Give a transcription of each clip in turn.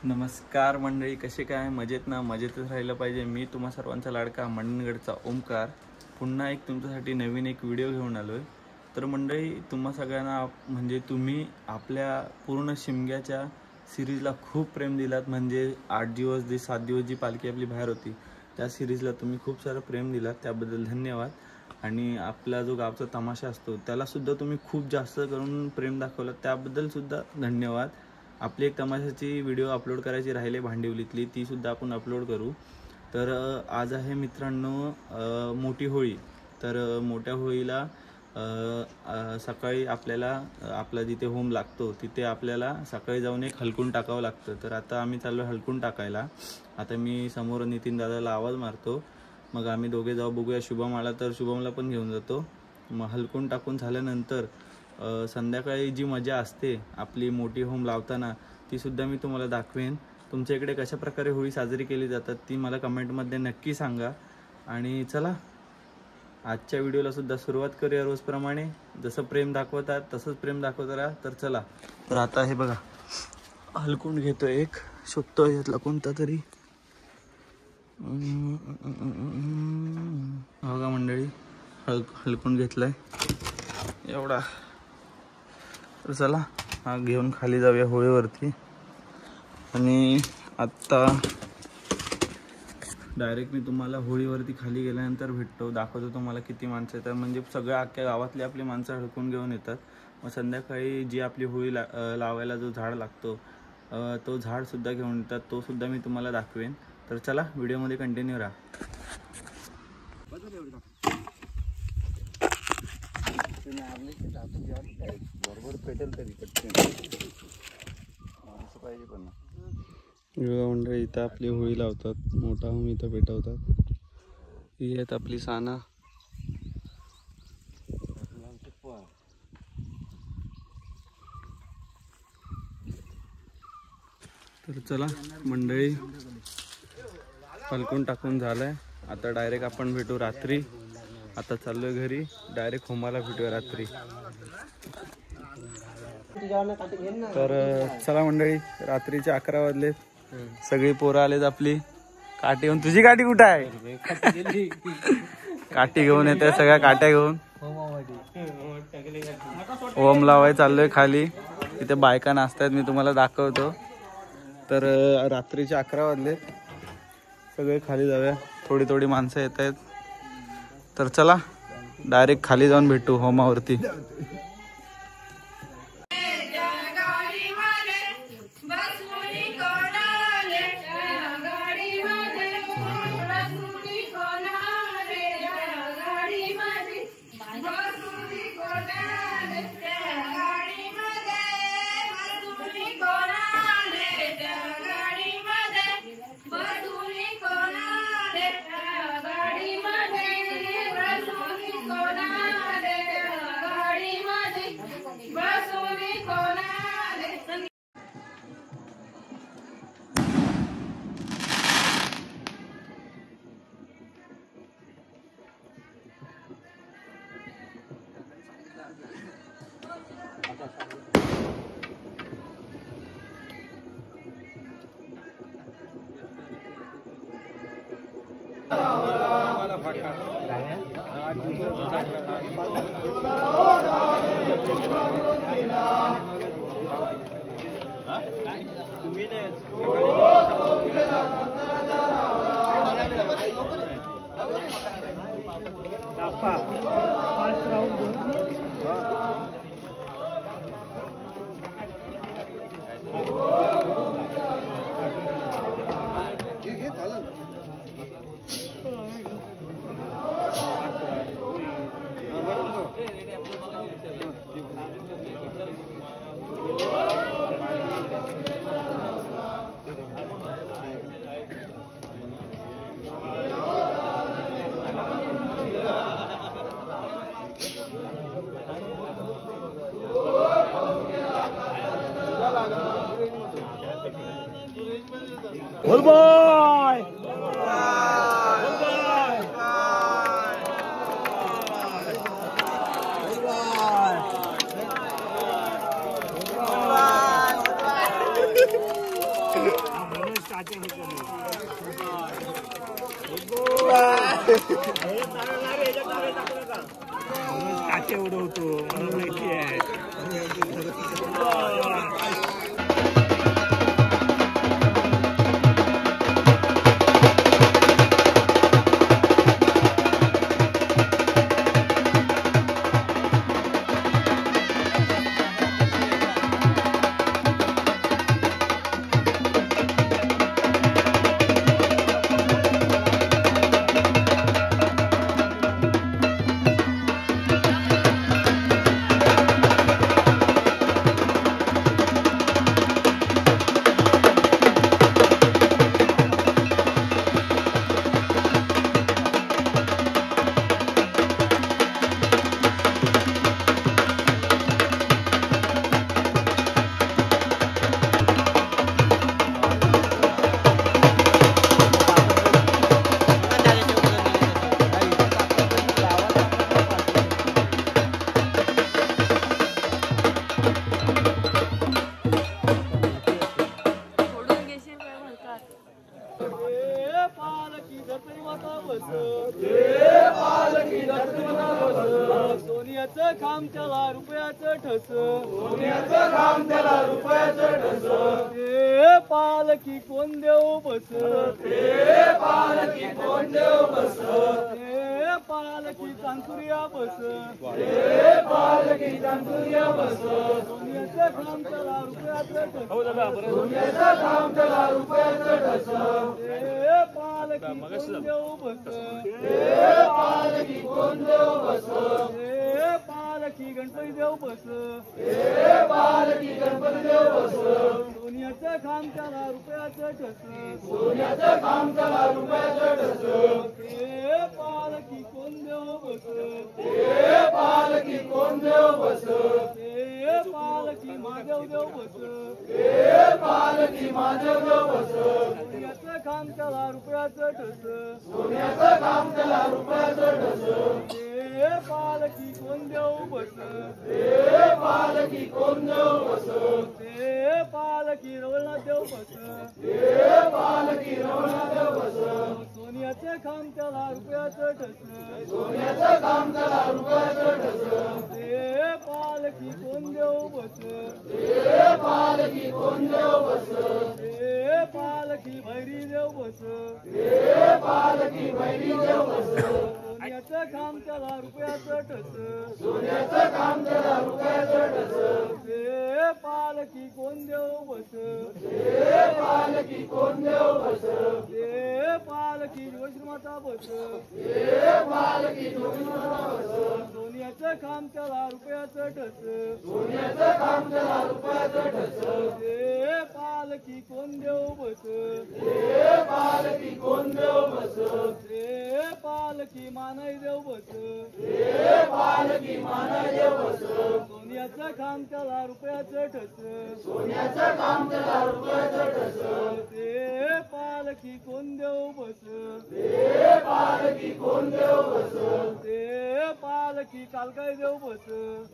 नमस्कार मंडळी, कसे काय? मजेत ना? मजेतच राहिलं पाहिजे. मी तुम्हा सर्वांचा लाडका मंडणगडचा ओमकार पुन्हा एक तुमच्यासाठी नवीन एक व्हिडिओ घेऊन आलो आहे. तर मंडळी, तुम्हा सगळ्यांना म्हणजे तुम्ही आपल्या पूर्ण शिमग्याच्या सिरीजला खूप प्रेम दिलात. म्हणजे 8 दिवस 7 दिवस जी पालखी आपली बाहेर होती त्या सिरीजला तुम्ही खूप सारं प्रेम दिलात, त्याबद्दल धन्यवाद. आणि आपला जो गावचा तमाशा असतो त्यालासुद्धा तुम्ही खूप जास्त करून प्रेम दाखवलं, त्याबद्दलसुद्धा धन्यवाद. आपली एक तमाशाची व्हिडिओ अपलोड करायची राहिले भांडिवलीतली, तीसुद्धा आपण अपलोड करू. तर आज आहे मित्रांनो मोठी होळी. तर मोठ्या होळीला सकाळी आपल्याला आपला जिथे होम लागतो तिथे आपल्याला सकाळी जाऊन एक हलकून टाकावं लागतं. तर आता आम्ही चाललो हलकून टाकायला. आता मी समोर नितीन दादाला आवाज मारतो, मग आम्ही दोघे जाऊ. बघूया, शुभम आला तर शुभमला पण घेऊन जातो. मग हलकून टाकून झाल्यानंतर संध्याकाळी जी मजा असते आपली मोठी होम लावताना तीसुद्धा मी तुम्हाला दाखवेन. तुमच्या इकडे कशा प्रकारे होळी साजरी केली जातात ती मला कमेंटमध्ये नक्की सांगा. आणि चला, आजच्या व्हिडिओला सुद्धा सुरुवात करूया. रोजप्रमाणे जसं प्रेम दाखवतात तसंच प्रेम दाखवत राहा. तर चला. तर आता हे बघा, हलकून घेतो एक, शोधतो यातला कोणता तरी. बघा मंडळी, हलकून घेतलाय एवढा. तर चला, हा घेऊन खाली जाऊया होळीवरती. आणि आत्ता डायरेक्ट मी तुम्हाला होळीवरती खाली गेल्यानंतर भेटतो, दाखवतो तुम्हाला किती माणसं येतात. म्हणजे सगळ्या अख्ख्या गावातली आपली माणसं हलकून घेऊन येतात. मग संध्याकाळी जी आपली होळी लावायला जो झाड लागतो तो झाडसुद्धा घेऊन येतात, तो सुद्धा मी तुम्हाला दाखवेन. तर चला, व्हिडिओमध्ये कंटिन्यू राहा. बरोबर पेटेल तरी पाहिजे पण मंडळी. इथं आपली होळी लावतात, मोठा होम इथं पेटवतात. ही आहेत आपली साना. तर चला मंडळी, हलकून टाकून झालंय. आता डायरेक्ट आपण भेटू रात्री. आता चाललोय घरी, डायरेक्ट होमाला भेटूया रात्री. तर चला मंडळी, रात्रीचे 11 वाजलेत. सगळी पोरं आलेत आपली. काठी घेऊन, तुझी काठी कुठं आहे? काठी घेऊन येते, सगळ्या काट्या घेऊन ओम लावाय चाललोय खाली. इथे बायका नाचतायत, मी तुम्हाला दाखवतो. तर रात्रीचे 11 वाजलेत, सगळे खाली जाऊया. थोडी थोडी माणसं येत आहेत. तर चला, डायरेक्ट खाली जाऊन भेटू होमावरती. Goodbye! काचे उडवतो मला माहिती आहे. सोन्याचं खांब त्याला रुपयाचं ठस, सोन्याचं खांब त्याला रुपयाचं ठस, ते पालखी कोण देव बस, ते पालखी कोण देव बस, ते पालखी चांचुरिया बस, ते पालखी चांचुरिया बस, सोन्याचं खांब त्याला रुपयाचं ठस, सोन्याचं खांब त्याला रुपयाचं ठस, ते पालखी कोण देव बस, ते पालखी कोण देव बस, ते पालखी गणपती देव बस, ते पालखी गणपती देव बस, सोन्याचं खांब त्याला रुपयाचं ठस, सोन्याचं खांब त्याला रुपयाचं ठस, ते पालखी कोण देव बस, ते पालखी कोण देव बस, ते पालखी महादेव देव बस, ते पालखी महादेव देव बस, सोन्याचं खांब त्याला रुपयाचं ठस, सोन्याचं खांब त्याला रुपयाचं ठस, ते पालखी कोण देव बस, ते पालखी कोण देव बस, ते पालखी रवळनाथ देव बस, ते पालखी रवळनाथ देव बस, सोन्याचं खांब त्याला रुपयाचं ठस, सोन्याचं खांब त्याला रुपयाचं ठस, ते पालखी कोण देव बस, ते पालखी कोण देव बस, ते पालखी भैरी देव बस, ते पालखी भैरी देव बस, सोन्याचं खांब त्याला रुपयाचं ठस, सोन्याचं खांब त्याला रुपयाचं ठस, ते पालखी कोण देव बस, ते पालखी कोण देव बस, ते पालखी जोशीमाता बस, ते पालखी जोगीमाता बस, सोन्याचं खांब त्याला रुपयाचं ठस, सोन्याचं खांब त्याला रुपयाचं ठस, ते पालखी कोण देव बस, ते पालखी कोण देव बस, ते पालखी मानाई देव बस, ते पालखी मानाई देव बस, सोन्याचं खांब त्याला रुपयाचं ठस, सोन्याचं खांब त्याला रुपयाचं ठस, ते पालखी कोण देव बस, ते पालखी कोण देव बस, ते पालखी कालकाई देव बस,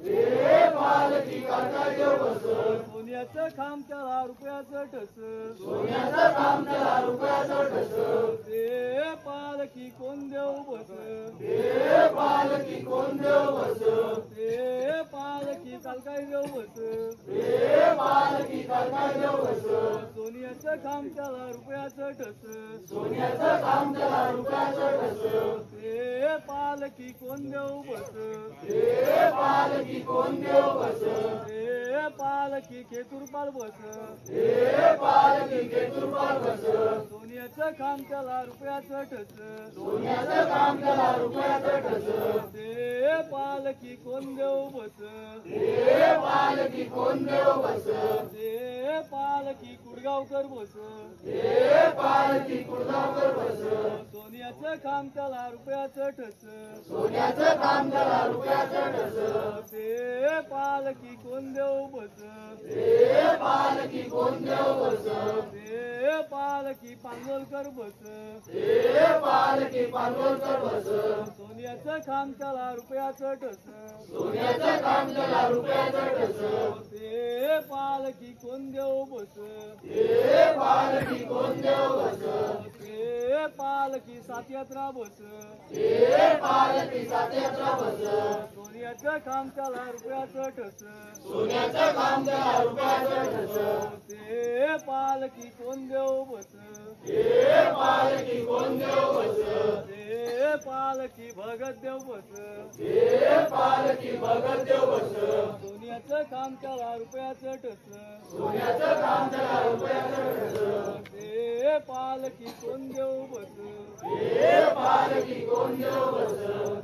ते पालखी कालकाई देव बस, सोन्याचं खांब त्याला रुपयाचं ठस, सोन्याचं खांब त्याला रुपयाचं ठस, ते पालखी कोण देव बस, ते पालखी कोण देव बस, ते पालखी कालकाई देव बस, ते पालखी कालकाई देव बस, सोन्याचं खांब त्याला रुपयाचं ठस, सोन्याचं खांब त्याला रुपयाचं ठस, ते पालखी कोण देव बस, ते पालखी कोण देव बस, ते पालखी केतुरपाल बस, ते पालखी केतुरपाल बस, सोन्याचं खांब त्याला रुपयाचं ठस, सोन्याचं खांब त्याला रुपयाचं ठस, ते पालखी कोण देव बस, ते पालखी कोण देव बस, ते पालखी कुडगावकर बस, ते पालखी कुळगावकर बस, सोन्याचं खांब त्याला रुपयाचं ठस, सोन्याचं खांब त्याला रुपयाचं ठस, ते पालखी कोण देव बस, ते पालखी कोण देव बस, ते पालखी पांगोलकर बस, ते पालखी पांडवलकर बस, सोन्याचं खांब त्याला रुपयाचं ठस, सोन्याचं खांब त्याला रुपयाचं ठस, ते पालखी कोण देव बस, ते पालखी सात यात्रा बस हे पालखी सात यात्रा बस सोन्याचं काम त्याला रुपयाचं ठस सोन्याचं काम त्याला रुपयाचं ठस ते पालखी कोण देव बस हे पालखी कोण देव बस ते पालखी भगत देव बस हे पालखी भगत देव बस सोन्याचं काम त्याला रुपयाचं ठस सोन्याचं काम त्याला रुपयाचं ठस ते पालखी कोण देव बस हे पालखी कोण देव बस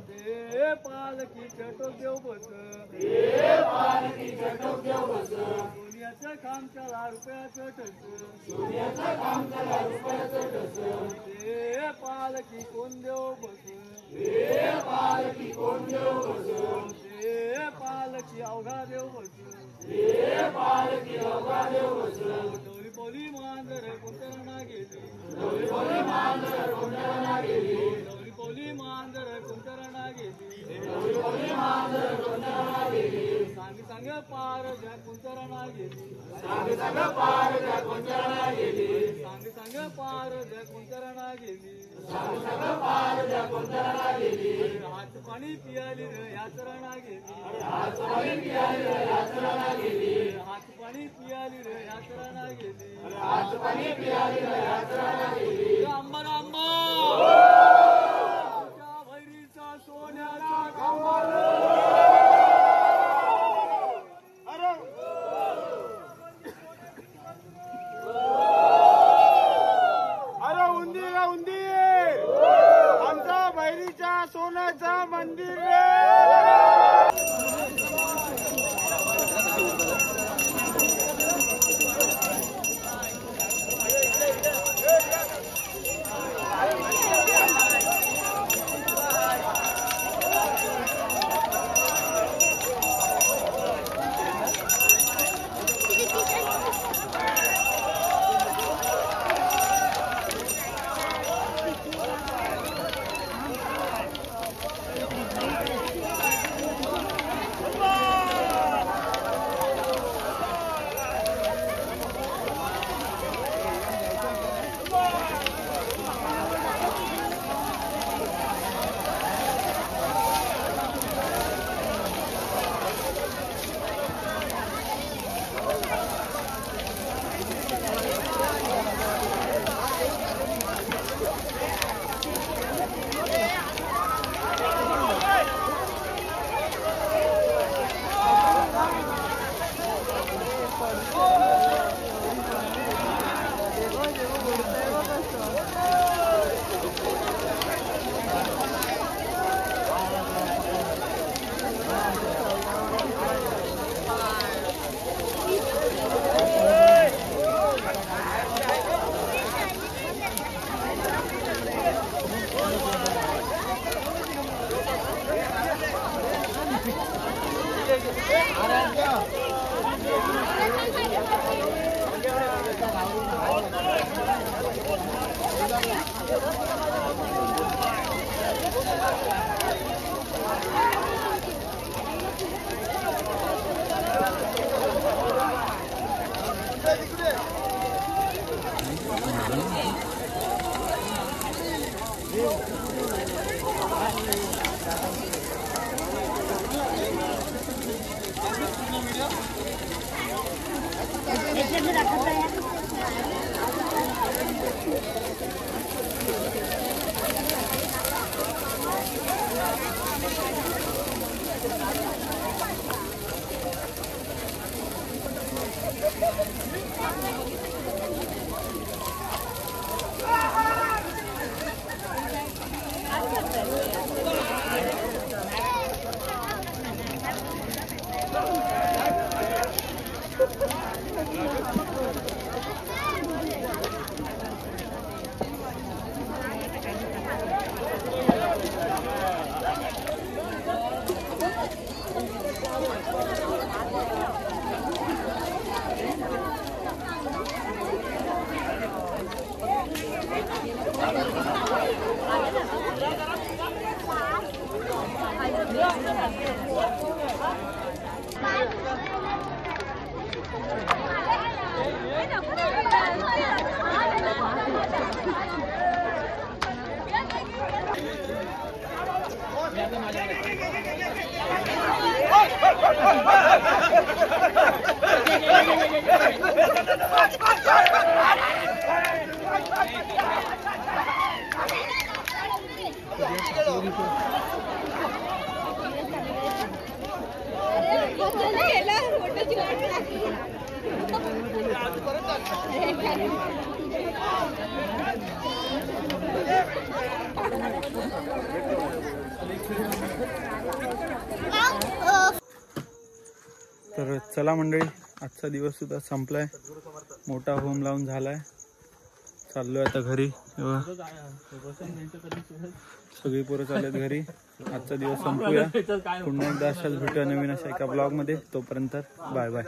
ते पालखी चटो देव बस हे पालखी चटक देव बस सोन्याचं काम त्याला रुपयाचं ठस सोन्याचं काम त्याला रुपयाचं ठस ते पालखी कोण देव बस हे पालखी कोण देव बस ते पालखी अवघा देव बस हे पालखी अवघा देव बस डोली पोली मांजर कोणत्या गेली डोली बोली मांजर कोंढाणा गेली डोली पोली मांजर कोणत्या गेली डोली बोली मांजर कोंढाणा गेली सांग सांग पार द्या कोणत्या गेली सांग सांग पार त्या कोंढाणा गेली सांग सांग पार द्या कोणत्या गेली सांग सांग पार त्या कोंढाणा गेली हात पाणी पियाली रे यात्रा गेली आज पाणी पियाली यात्रा गेली हात पाणी पियाली रे यात्रा गेली आज पाणी पियाली यात्रा गेली राम राम भैरीचा सोन्याचा अरे उंदीर उंदीर आमचा बैरीच्या सोन्याचा मंदिर रे तर चला मंडळी, आजचा दिवस सुद्धा संपलाय, मोठा होम लावून झालाय, चाललोय आता घरी. सगळी पोरं चालत घरी. आजचा दिवस संपूया, पुन्हा एकदा अशाच भेटूया नवीन अशा एका ब्लॉग मध्ये. तोपर्यंत बाय बाय.